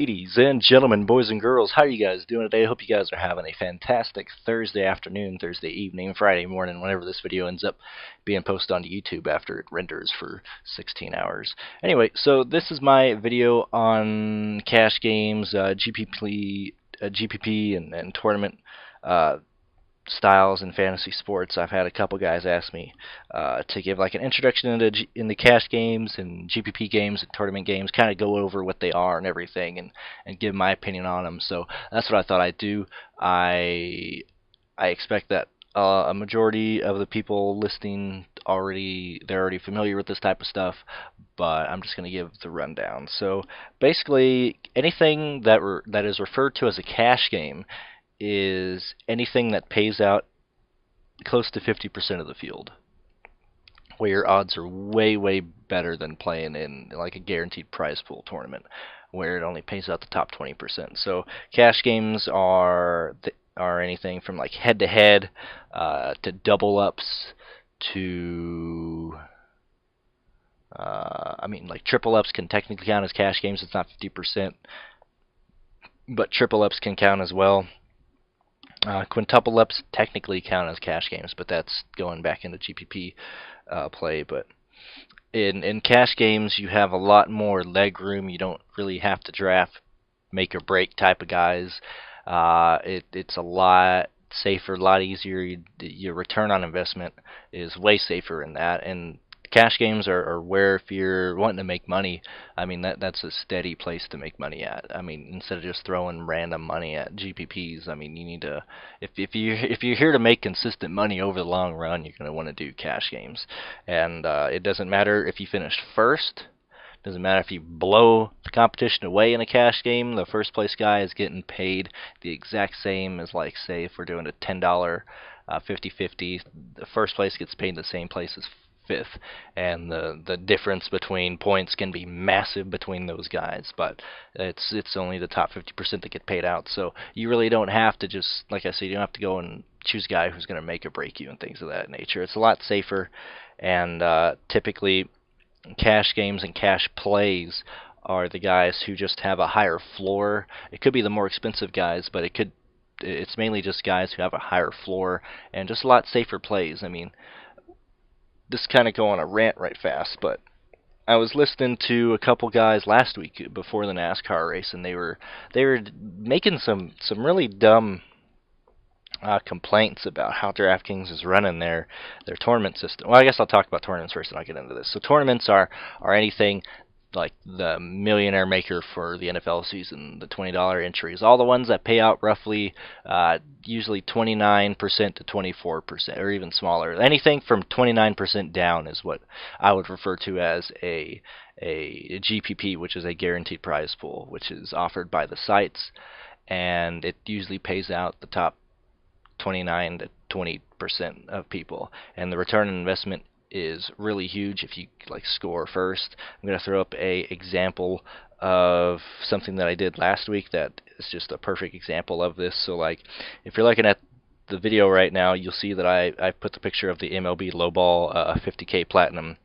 Ladies and gentlemen, boys and girls, how are you guys doing today? I hope you guys are having a fantastic Thursday afternoon, Thursday evening, Friday morning, whenever this video ends up being posted onto YouTube after it renders for 16 hours. Anyway, so this is my video on cash games, GPP and tournament styles in fantasy sports. I've had a couple guys ask me to give like an introduction into cash games and GPP games and tournament games, kind of go over what they are and everything, and give my opinion on them. So that's what I thought I'd do. I expect that a majority of the people listening they're already familiar with this type of stuff, but I'm just going to give the rundown. So basically, anything that is referred to as a cash game is anything that pays out close to 50% of the field, where your odds are way, way better than playing in like a guaranteed prize pool tournament, where it only pays out the top 20%. So cash games are anything from like head-to-head to double-ups to like triple-ups can technically count as cash games. It's not 50%, but triple-ups can count as well. Quintuple ups technically count as cash games, but that's going back into GPP play. But in cash games, you have a lot more leg room. You don't really have to draft make or break type of guys. It's a lot safer, a lot easier. Your return on investment is way safer in that. And cash games are where, if you're wanting to make money, I mean that's a steady place to make money at. I mean, instead of just throwing random money at GPPs, I mean, you need to, if you're here to make consistent money over the long run, you're going to want to do cash games. And it doesn't matter if you finish first. Doesn't matter if you blow the competition away in a cash game. The first place guy is getting paid the exact same as, like, say, if we're doing a $10 50-50, the first place gets paid the same place as fifth, and the difference between points can be massive between those guys, but it's only the top 50% that get paid out. So you really don't have to, just like I said, you don't have to go and choose a guy who's going to make or break you and things of that nature. It's a lot safer, and typically cash games and cash plays are the guys who just have a higher floor. It could be the more expensive guys, but it's mainly just guys who have a higher floor and just a lot safer plays. I mean, this kind of go on a rant right fast, but I was listening to a couple guys last week before the NASCAR race, and they were making some really dumb complaints about how DraftKings is running their tournament system. Well, I guess I'll talk about tournaments first, and I'll get into this. So tournaments are anything like the Millionaire Maker for the NFL season, the $20 entries, all the ones that pay out roughly usually 29% to 24%, or even smaller. Anything from 29% down is what I would refer to as a GPP, which is a guaranteed prize pool, which is offered by the sites, and it usually pays out the top 29 to 20% of people, and the return on investment is really huge if you like score first. I'm going to throw up a example of something that I did last week that is just a perfect example of this. So like, if you're looking at the video right now, you'll see that I put the picture of the MLB lowball 50K platinum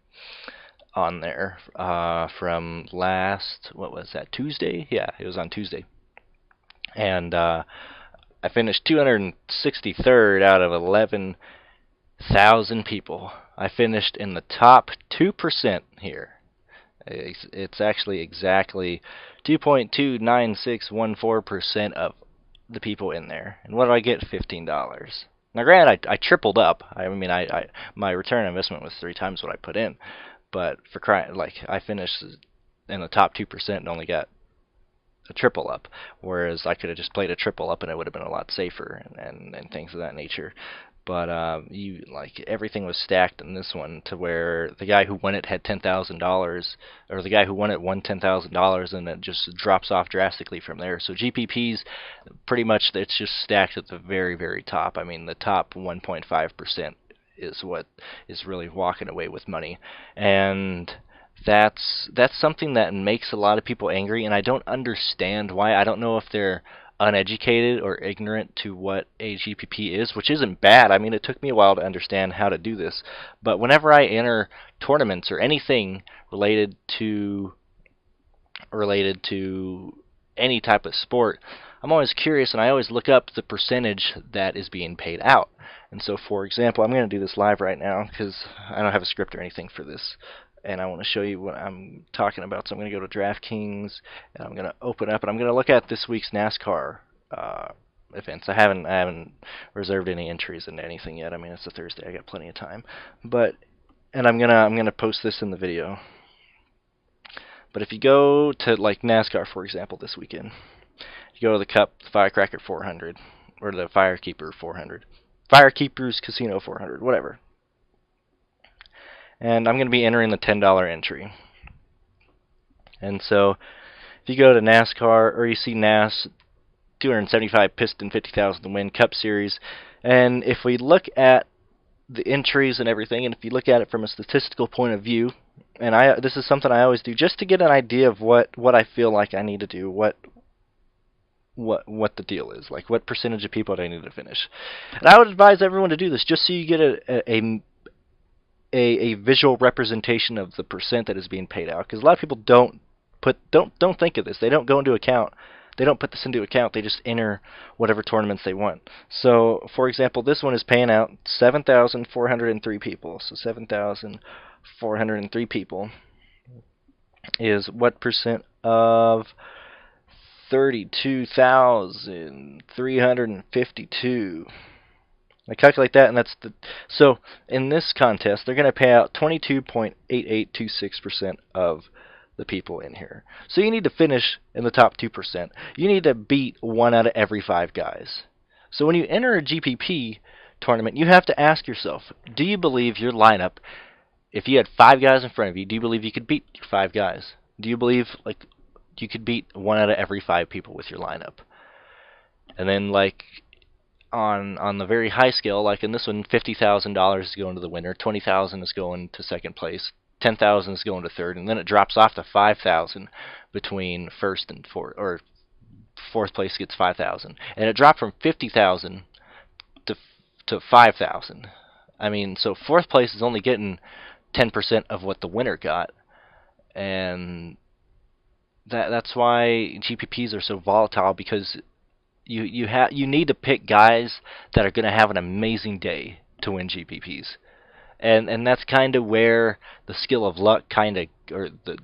on there from last, what was that, Tuesday? Yeah, it was on Tuesday. And I finished 263rd out of 11,000 people. I finished in the top 2% here. It's actually exactly 2.29614% of the people in there. And what do I get? $15. Now, granted, I tripled up. I mean, my return on investment was 3 times what I put in. But for crying, like, I finished in the top 2% and only got a triple up, whereas I could have just played a triple up and it would have been a lot safer and things of that nature. But everything was stacked in this one to where the guy who won it had $10,000, or the guy who won it won $10,000, and it just drops off drastically from there. So GPPs, pretty much, it's just stacked at the very, very top. I mean, the top 1.5% is what is really walking away with money, and that's something that makes a lot of people angry, and I don't understand why. I don't know if they're uneducated or ignorant to what a GPP is, which isn't bad. I mean, it took me a while to understand how to do this, but whenever I enter tournaments or anything related to any type of sport, I'm always curious, and I always look up the percentage that is being paid out. And so, for example, I'm going to do this live right now because I don't have a script or anything for this, and I want to show you what I'm talking about. So I'm going to go to DraftKings, and I'm going to open up, and I'm going to look at this week's NASCAR events. I haven't reserved any entries into anything yet. I mean, it's a Thursday. I got plenty of time, and I'm gonna post this in the video. But if you go to like NASCAR, for example, this weekend, you go to the Cup, the Firecracker 400, or the Firekeeper 400, Firekeepers Casino 400, whatever. And I'm going to be entering the $10 entry. And so if you go to NASCAR, or you see NAS, 275 piston, 50,000 to win, Cup Series, and if we look at the entries and everything, and if you look at it from a statistical point of view, and this is something I always do just to get an idea of what I feel like I need to do, what the deal is, like what percentage of people do I need to finish. And I would advise everyone to do this just so you get a visual representation of the percent that is being paid out, because a lot of people don't think of this. They don't go into account. They don't put this into account. They just enter whatever tournaments they want. So, for example, this one is paying out 7,403 people. So 7,403 people is what percent of 32,352? I calculate that, and that's the. So in this contest, they're going to pay out 22.8826% of the people in here. So you need to finish in the top 2%. You need to beat 1 out of every 5 guys. So when you enter a GPP tournament, you have to ask yourself, do you believe your lineup, if you had 5 guys in front of you, do you believe you could beat your 5 guys? Do you believe like you could beat 1 out of every 5 people with your lineup? And then like on the very high scale, like in this one, $50,000 is going to the winner, $20,000 is going to second place, 10,000 is going to third, and then it drops off to 5,000 between first and fourth, or fourth place gets 5,000, and it dropped from 50,000 to 5,000. I mean, so fourth place is only getting 10% of what the winner got, and that's why GPPs are so volatile, because you need to pick guys that are going to have an amazing day to win GPPs. And that's kind of where the skill of luck kind of, or the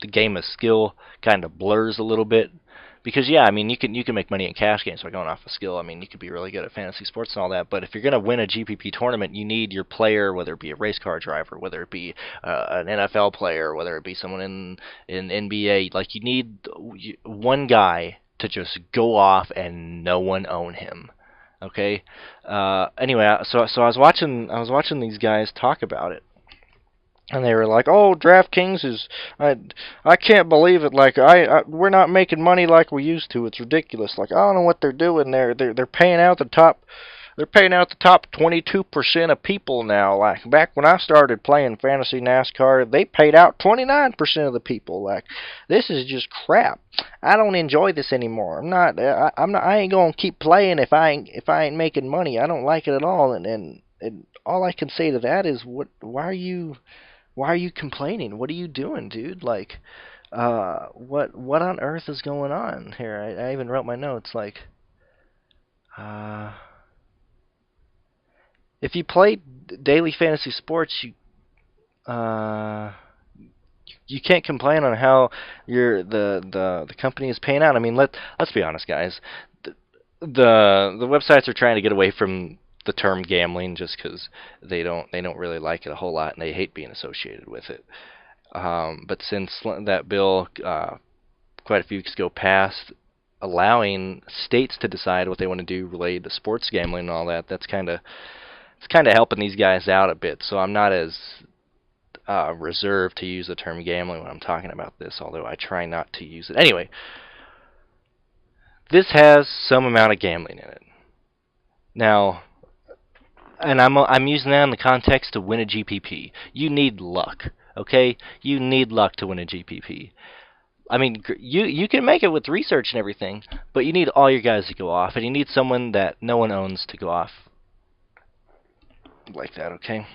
game of skill kind of blurs a little bit, because I mean you can make money in cash games by going off of skill. I mean you could be really good at fantasy sports and all that, but if you're going to win a GPP tournament, you need your player, whether it be a race car driver, whether it be an NFL player, whether it be someone in NBA, like you need one guy to just go off and no one own him. Okay. Anyway, so I was watching these guys talk about it, and they were like, "Oh, DraftKings is I can't believe it. Like we're not making money like we used to. It's ridiculous. Like I don't know what they're doing. They're paying out the top." They're paying out the top 22% of people now. Like back when I started playing fantasy NASCAR, they paid out 29% of the people. Like this is just crap. I don't enjoy this anymore. I ain't gonna keep playing if I ain't making money. I don't like it at all. And all I can say to that is, why are you complaining? What are you doing, dude? Like, what on earth is going on here? I even wrote my notes. Like, if you play daily fantasy sports, you can't complain on how the company is paying out. I mean, let's be honest, guys. The websites are trying to get away from the term gambling just because they don't really like it a whole lot, and they hate being associated with it. But since that bill quite a few weeks ago passed, allowing states to decide what they want to do related to sports gambling and all that, it's kind of helping these guys out a bit. So I'm not as reserved to use the term gambling when I'm talking about this, although I try not to use it. Anyway, this has some amount of gambling in it. Now, and I'm using that in the context to win a GPP. You need luck, okay? You need luck to win a GPP. I mean, you can make it with research and everything, but you need all your guys to go off, and you need someone that no one owns to go off like that, okay?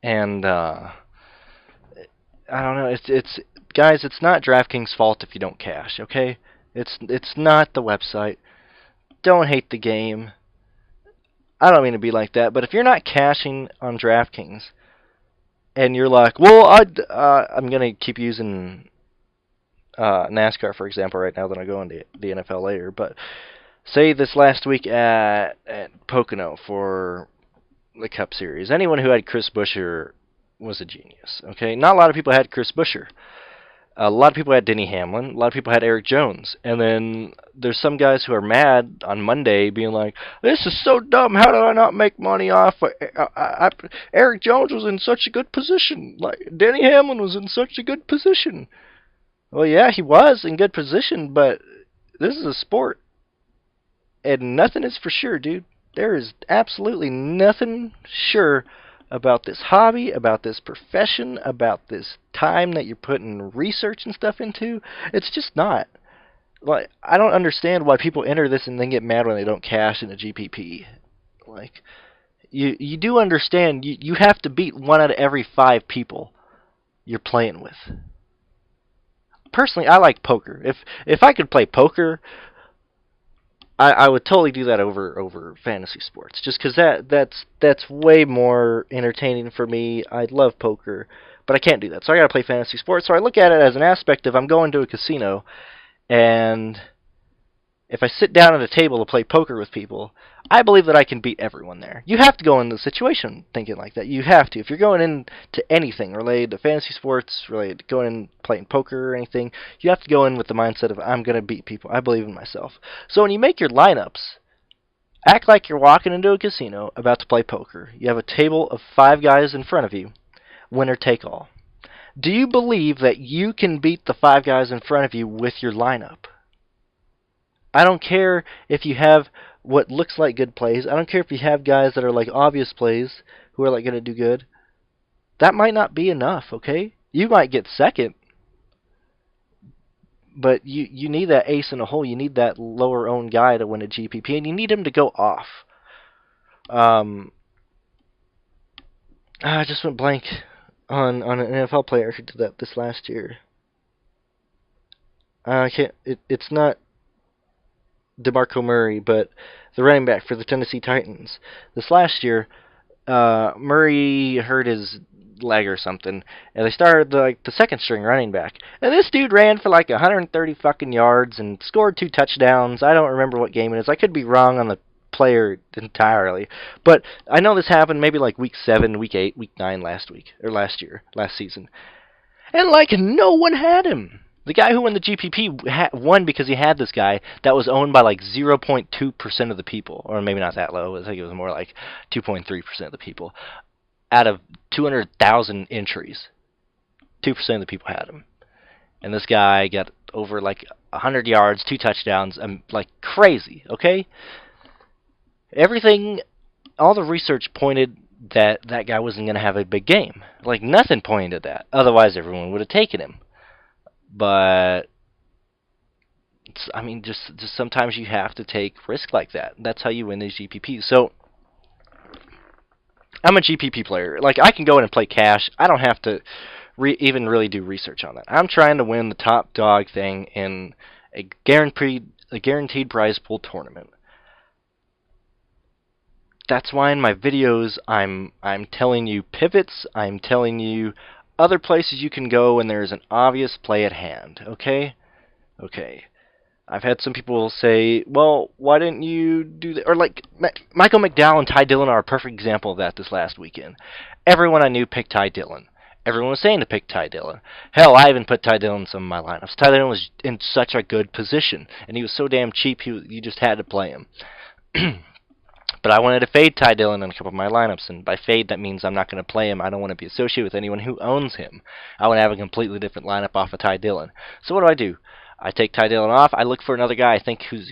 And I don't know, it's guys, it's not DraftKings' fault if you don't cash, okay? It's not the website. Don't hate the game. I don't mean to be like that, but if you're not cashing on DraftKings and you're like, well, I'm gonna keep using NASCAR for example right now, then I go into the NFL later. But say this last week at Pocono for the Cup Series, anyone who had Chris Buescher was a genius. Okay, not a lot of people had Chris Buescher. A lot of people had Denny Hamlin. A lot of people had Eric Jones. And then there's some guys who are mad on Monday being like, this is so dumb. How did I not make money off? Eric Jones was in such a good position. Like Denny Hamlin was in such a good position. Well, yeah, he was in good position, but this is a sport. And nothing is for sure, dude. There is absolutely nothing sure about this hobby, about this profession, about this time that you're putting research and stuff into. It's just not. Like, I don't understand why people enter this and then get mad when they don't cash in a GPP. Like, you do understand you have to beat 1 out of every 5 people you're playing with. Personally, I like poker. If I could play poker, I would totally do that over fantasy sports, just because that's way more entertaining for me. I love poker, but I can't do that, so I got to play fantasy sports. So I look at it as an aspect of I'm going to a casino, and if I sit down at a table to play poker with people, I believe that I can beat everyone there. You have to go into the situation thinking like that. You have to. If you're going into anything related to fantasy sports, related to going and playing poker or anything, you have to go in with the mindset of, I'm going to beat people. I believe in myself. So when you make your lineups, act like you're walking into a casino about to play poker. You have a table of 5 guys in front of you. Winner take all. Do you believe that you can beat the 5 guys in front of you with your lineup? I don't care if you have what looks like good plays. I don't care if you have guys that are like obvious plays who are like going to do good. That might not be enough, okay? You might get second, but you need that ace in a hole. You need that lower owned guy to win a GPP, and you need him to go off. I just went blank on an NFL player who did that this last year. I can't. It's not DeMarco Murray, but the running back for the Tennessee Titans. This last year, Murray hurt his leg or something, and they started the second string running back. And this dude ran for like 130 fucking yards and scored 2 touchdowns. I don't remember what game it is. I could be wrong on the player entirely, but I know this happened maybe like week 7, week 8, week 9 last season. And like no one had him. The guy who won the GPP won because he had this guy that was owned by like 0.2% of the people, or maybe not that low. I think it was more like 2.3% of the people. Out of 200,000 entries, 2% of the people had him. And this guy got over like 100 yards, 2 touchdowns, like crazy, okay? Everything, all the research pointed that that guy wasn't going to have a big game. Like nothing pointed to that. Otherwise, everyone would have taken him. But I mean, just sometimes you have to take risk like that. That's how you win these GPPs. So I'm a GPP player. Like I can go in and play cash. I don't have to even really do research on that. I'm trying to win the top dog thing in a guaranteed prize pool tournament. That's why in my videos I'm telling you pivots. I'm telling you other places you can go when there's an obvious play at hand, okay? Okay. I've had some people say, well, why didn't you do that? Or like, Michael McDowell and Ty Dillon are a perfect example of that this last weekend. Everyone I knew picked Ty Dillon. Everyone was saying to pick Ty Dillon. Hell, I even put Ty Dillon in some of my lineups. Ty Dillon was in such a good position, and he was so damn cheap, you just had to play him. But I wanted to fade Ty Dillon in a couple of my lineups, and by fade that means I'm not going to play him. I don't want to be associated with anyone who owns him. I want to have a completely different lineup off of Ty Dillon. So what do? I take Ty Dillon off. I look for another guy I think who's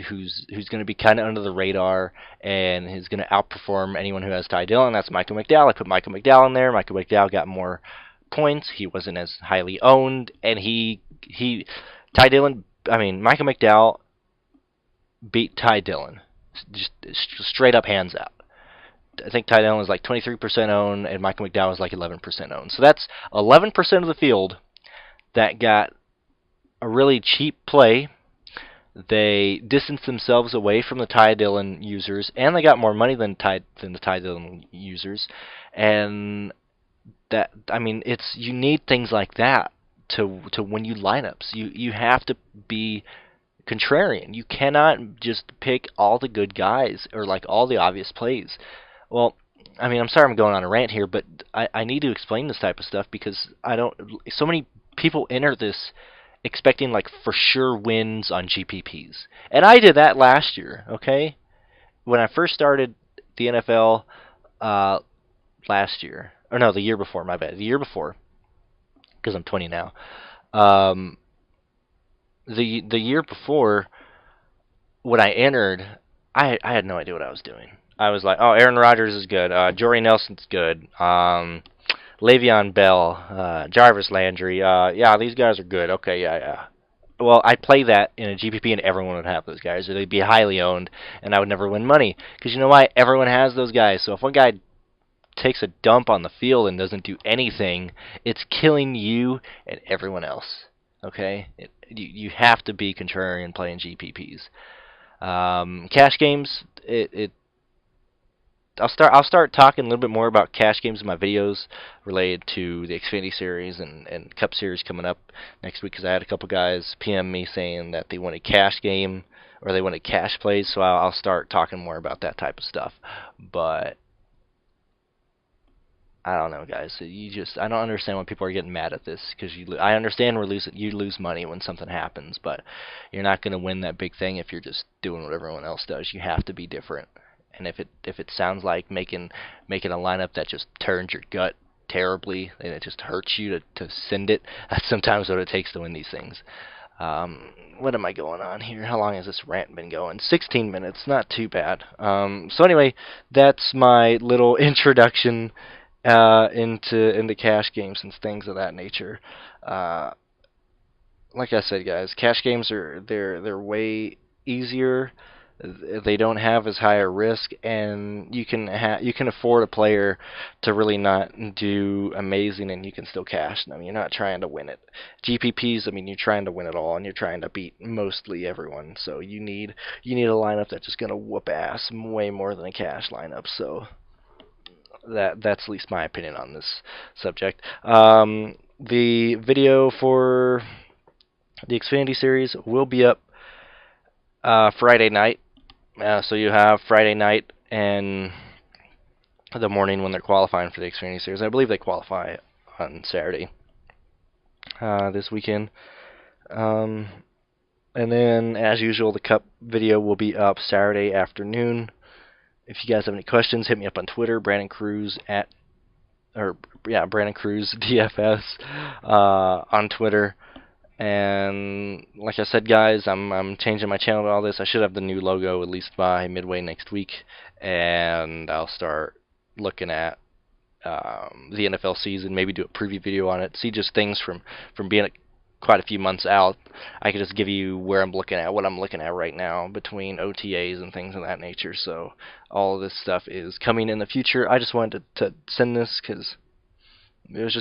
going to be kind of under the radar and who's going to outperform anyone who has Ty Dillon. That's Michael McDowell. I put Michael McDowell in there. Michael McDowell got more points. He wasn't as highly owned, and Michael McDowell beat Ty Dillon. Just straight up hands out. I think Ty Dillon was like 23% owned, and Michael McDowell was like 11% owned. So that's 11% of the field that got a really cheap play. They distanced themselves away from the Ty Dillon users, and they got more money than the Ty Dillon users. And that, I mean, it's, you need things like that to win you lineups. You have to be contrarian. You cannot just pick all the good guys or like all the obvious plays. Well, I mean, I'm sorry I'm going on a rant here, but I need to explain this type of stuff because I don't. So many people enter this expecting like for sure wins on GPPs, and I did that last year. Okay, when I first started the NFL last year, or no, the year before. My bad, the year before, because I'm 20 now. Um, the year before, when I entered, I had no idea what I was doing. I was like, oh, Aaron Rodgers is good. Jordy Nelson's good. Le'Veon Bell, Jarvis Landry. Yeah, these guys are good. Okay, yeah. Well, I'd play that in a GPP, and everyone would have those guys, or they'd be highly owned, and I would never win money. Because you know why? Everyone has those guys. So if one guy takes a dump on the field and doesn't do anything, it's killing you and everyone else. Okay, you have to be contrarian playing GPPs. Cash games, I'll start talking a little bit more about cash games in my videos related to the Xfinity Series and Cup Series coming up next week, because I had a couple guys PM me saying that they wanted cash game or they wanted cash plays, so I'll start talking more about that type of stuff. But I don't know, guys. I don't understand why people are getting mad at this, because I understand you lose money when something happens, but you're not going to win that big thing if you're just doing what everyone else does. You have to be different. And if it sounds like making a lineup that just turns your gut terribly and it just hurts you to send it, that's sometimes what it takes to win these things. What am I going on here? How long has this rant been going? 16 minutes, not too bad. So anyway, that's my little introduction into cash games and things of that nature. Like I said, guys, cash games they're way easier. They don't have as high a risk, and you can afford a player to really not do amazing, and you can still cash them. You're not trying to win it. GPPs, I mean, you're trying to win it all, and you're trying to beat mostly everyone. So you need a lineup that's just gonna whoop ass way more than a cash lineup. So that's at least my opinion on this subject. The video for the Xfinity Series will be up Friday night. So you have Friday night and the morning when they're qualifying for the Xfinity Series. I believe they qualify on Saturday this weekend. And then, as usual, the Cup video will be up Saturday afternoon. If you guys have any questions, hit me up on Twitter, BrandonCruzDFS on Twitter. And like I said, guys, I'm changing my channel to all this. I should have the new logo at least by midway next week, and I'll start looking at the NFL season, maybe do a preview video on it, see just things from being quite a few months out. I could just give you what I'm looking at right now between OTAs and things of that nature. So all of this stuff is coming in the future. I just wanted to send this because it was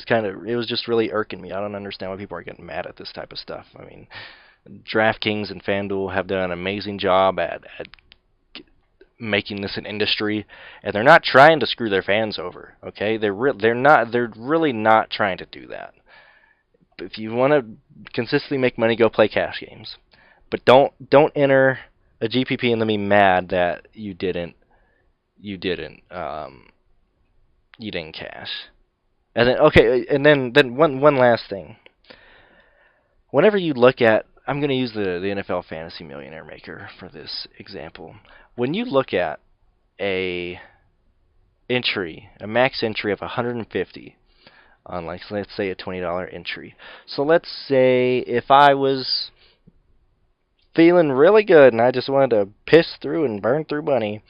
just really irking me. I don't understand why people are getting mad at this type of stuff. I mean, DraftKings and FanDuel have done an amazing job at making this an industry, and they're not trying to screw their fans over. Okay, they're really not trying to do that. If you want to consistently make money, go play cash games, but don't enter a GPP and then be mad that you didn't cash. And then then one last thing. Whenever you look at, I'm going to use the NFL Fantasy Millionaire Maker for this example. When you look at a max entry of 150 on, like, let's say a $20 entry. So let's say if I was feeling really good and I just wanted to piss through and burn through money,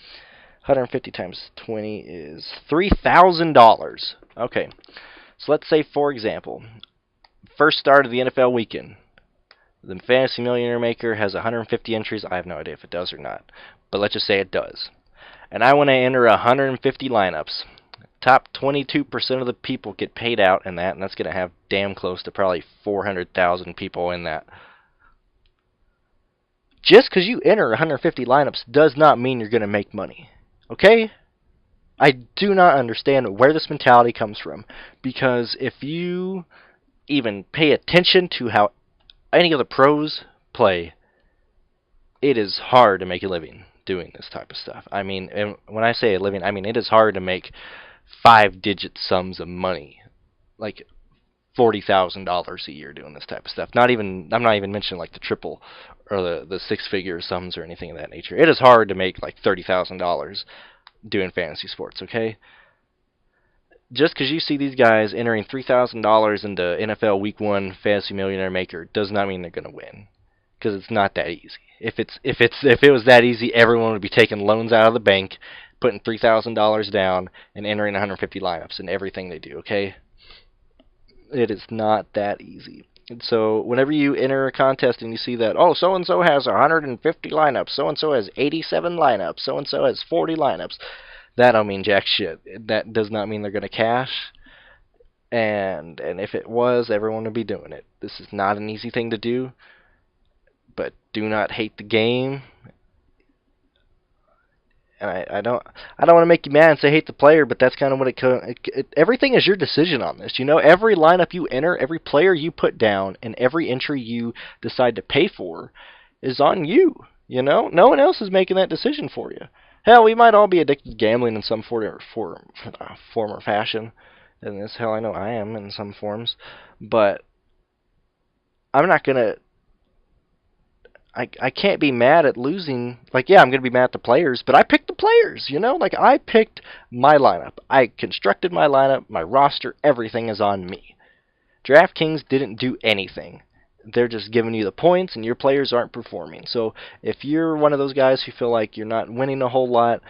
150 times 20 is $3,000. Okay, so let's say, for example, first start of the NFL weekend, the Fantasy Millionaire Maker has 150 entries. I have no idea if it does or not, but let's just say it does. And I want to enter 150 lineups top 22% of the people get paid out in that, and that's going to have damn close to probably 400,000 people in that. Just because you enter 150 lineups does not mean you're going to make money. Okay? I do not understand where this mentality comes from, because if you even pay attention to how any of the pros play, it is hard to make a living doing this type of stuff. I mean, and when I say a living, I mean it is hard to make 5-digit sums of money, like $40,000 a year doing this type of stuff. I'm not even mentioning like the triple or the six-figure sums or anything of that nature. It is hard to make like $30,000 doing fantasy sports. Okay, just because you see these guys entering $3,000 into NFL Week 1 Fantasy Millionaire Maker does not mean they're going to win, because it's not that easy. If it was that easy, everyone would be taking loans out of the bank, putting $3,000 down, and entering 150 lineups in everything they do. Okay, it is not that easy. And so whenever you enter a contest and you see that, oh, so and so has 150 lineups, so and so has 87 lineups, so and so has 40 lineups, that don't mean jack shit. That does not mean they're going to cash. And if it was, everyone would be doing it. This is not an easy thing to do. But do not hate the game. And I don't want to make you mad and say hate the player, but that's kind of what everything is your decision on this. You know, every lineup you enter, every player you put down, and every entry you decide to pay for is on you. You know, no one else is making that decision for you. Hell, we might all be addicted to gambling in some form or fashion. And this, hell, I know I am in some forms. But I'm not going to... I can't be mad at losing. Like, yeah, I'm going to be mad at the players, but I picked the players, you know? Like, I picked my lineup. I constructed my lineup, my roster, everything is on me. DraftKings didn't do anything. They're just giving you the points, and your players aren't performing. So if you're one of those guys who feel like you're not winning a whole lot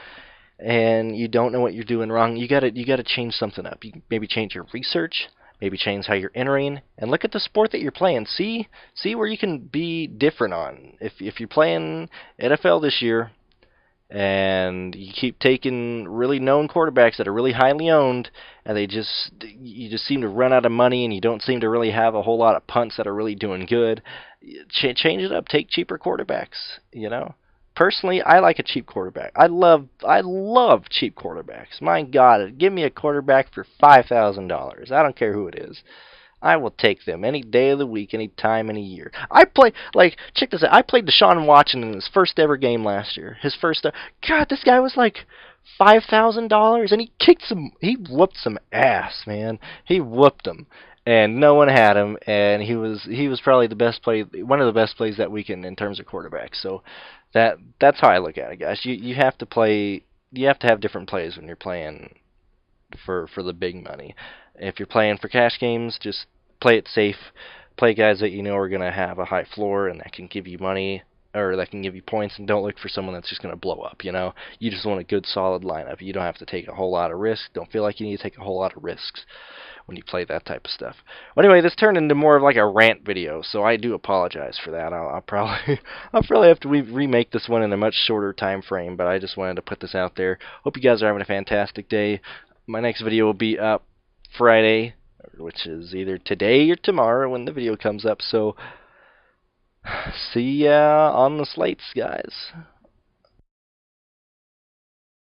and you don't know what you're doing wrong, you gotta change something up. You maybe change your research, maybe change how you're entering, and look at the sport that you're playing. See where you can be different on. If you're playing NFL this year, and you keep taking really known quarterbacks that are really highly owned, and you just seem to run out of money, and you don't seem to really have a whole lot of punts that are really doing good, change it up. Take cheaper quarterbacks. You know, personally, I like a cheap quarterback. I love cheap quarterbacks. My God, give me a quarterback for $5,000. I don't care who it is. I will take them any day of the week, any time, any year. Check this out. I played Deshaun Watson in his first ever game last year. God, this guy was like $5,000, and he whooped some ass, man. He whooped them, and no one had him, and he was probably one of the best plays that weekend in terms of quarterbacks. So that's how I look at it, guys. You have to have different plays when you're playing for the big money. If you're playing for cash games, just play it safe. Play guys that you know are going to have a high floor and that can give you money, or that can give you points, and don't look for someone that's just going to blow up, you know. You just want a good, solid lineup. You don't have to take a whole lot of risks. Don't feel like you need to take a whole lot of risks when you play that type of stuff. Well, anyway, this turned into more of like a rant video, so I do apologize for that. I'll probably have to remake this one in a much shorter time frame, but I just wanted to put this out there. Hope you guys are having a fantastic day. My next video will be up Friday, which is either today or tomorrow when the video comes up. So, see ya on the slates, guys.